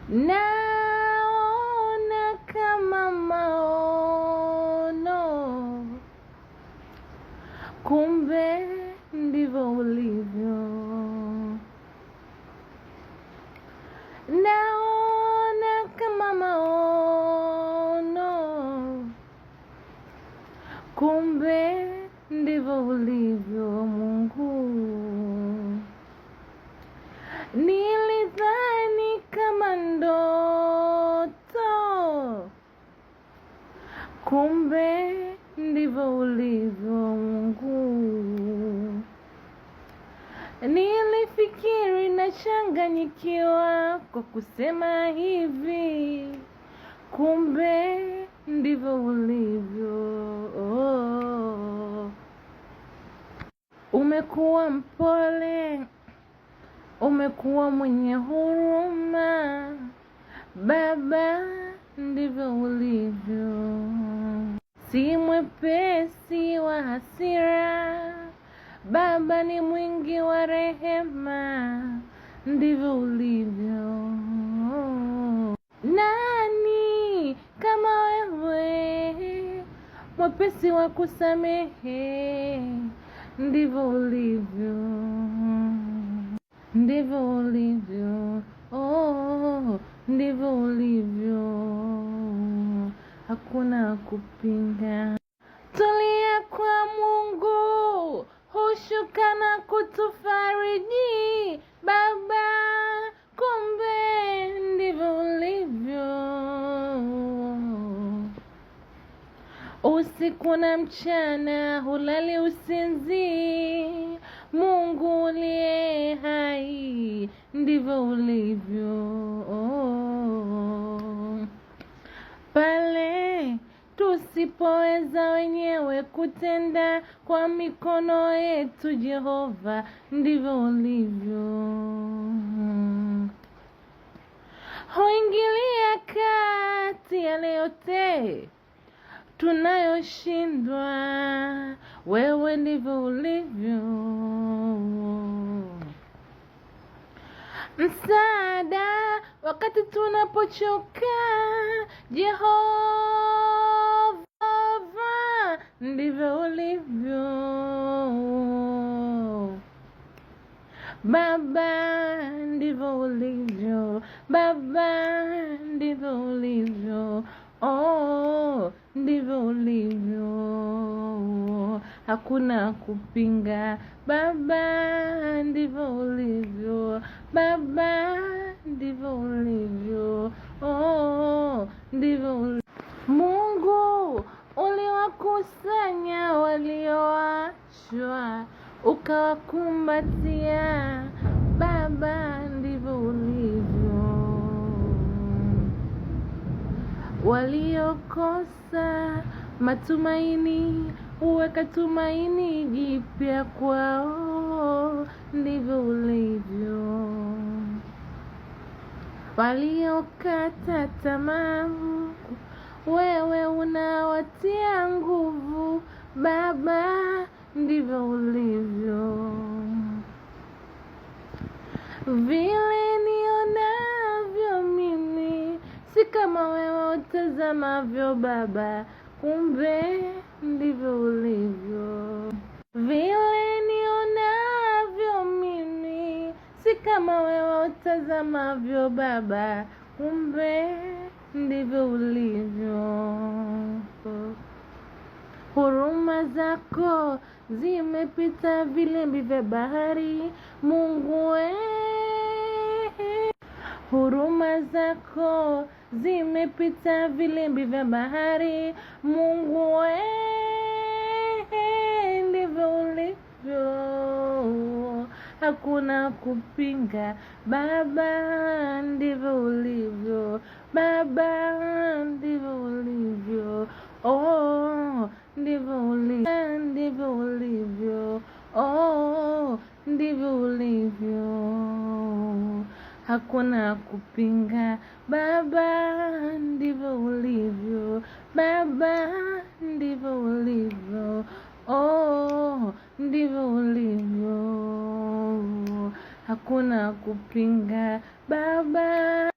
naona kama maono, kumbe ndivyo ulivyo. Naona kama maono, kumbe ndivyo ulivyo Mungu. Nilidhani kama ndoto, kumbe ndivyo ulivyo Mungu. Nilifikiri nachanganyikiwa kwa kusema hivi, kumbe ndivyo ulivyo. Umekuwa mpole, umekuwa mwenye huruma, Baba, ndivyo ulivyo. Si mwepesi wa hasira, Baba ni mwingi wa rehema, ndivyo ulivyo. Nani kama wewe, mwepesi wa kusamehe, ndivyo ulivyo. Ndivyo ulivyo, ndivyo ulivyo, hakuna kupinga. Tulia kwa Mungu, hushuka na kutufariji, Baba, kumbe ndivyo ulivyo. Usiku na mchana hulali usinzi, Mungu uliye hai, ndivyo ulivyo. Pale tusipoweza wenyewe kutenda kwa mikono yetu, Jehova, ndivyo ulivyo. Huingilia kati yale yote tunayoshindwa, wewe ndivyo ulivyo. Msaada wakati tunapochoka, Jehova, ndivyo ulivyo. Baba, ndivyo ulivyo. Baba, ndivyo ulivyo. Ndivyo ulivyo, hakuna kupinga. Baba, ndivyo ulivyo. Baba, ndivyo ulivyo. Ndivyo ulivyo. Mungu, uliwakusanya walioachwa, ukawakumbatia. Baba, ndivyo ulivyo. Waliokosa matumaini, uweka tumaini jipya kwao, ndivyo ulivyo. Waliokata tamaa, wewe unawatia nguvu, Baba, ndivyo ulivyo. Vile nionavyo mimi, si kama wewe utazamavyo, Baba, kumbe ndivyo ulivyo. Vile nionavyo mimi, si kama wewe utazamavyo, Baba, kumbe ndivyo ulivyo. Huruma zako zimepita vilembi vya bahari, Mungu we. Huruma zako zimepita vilembi vya bahari, Mungu we, ndivyo ulivyo, hakuna kupinga. Baba, ndivyo ulivyo. Baba, ndivyo ulivyo. Ndivyo ulivyo. Ndivyo ulivyo. Ndivyo ulivyo, hakuna kupinga. Baba, ndivyo ulivyo. Baba, ndivyo ulivyo. Ndivyo ulivyo, hakuna kupinga. Baba.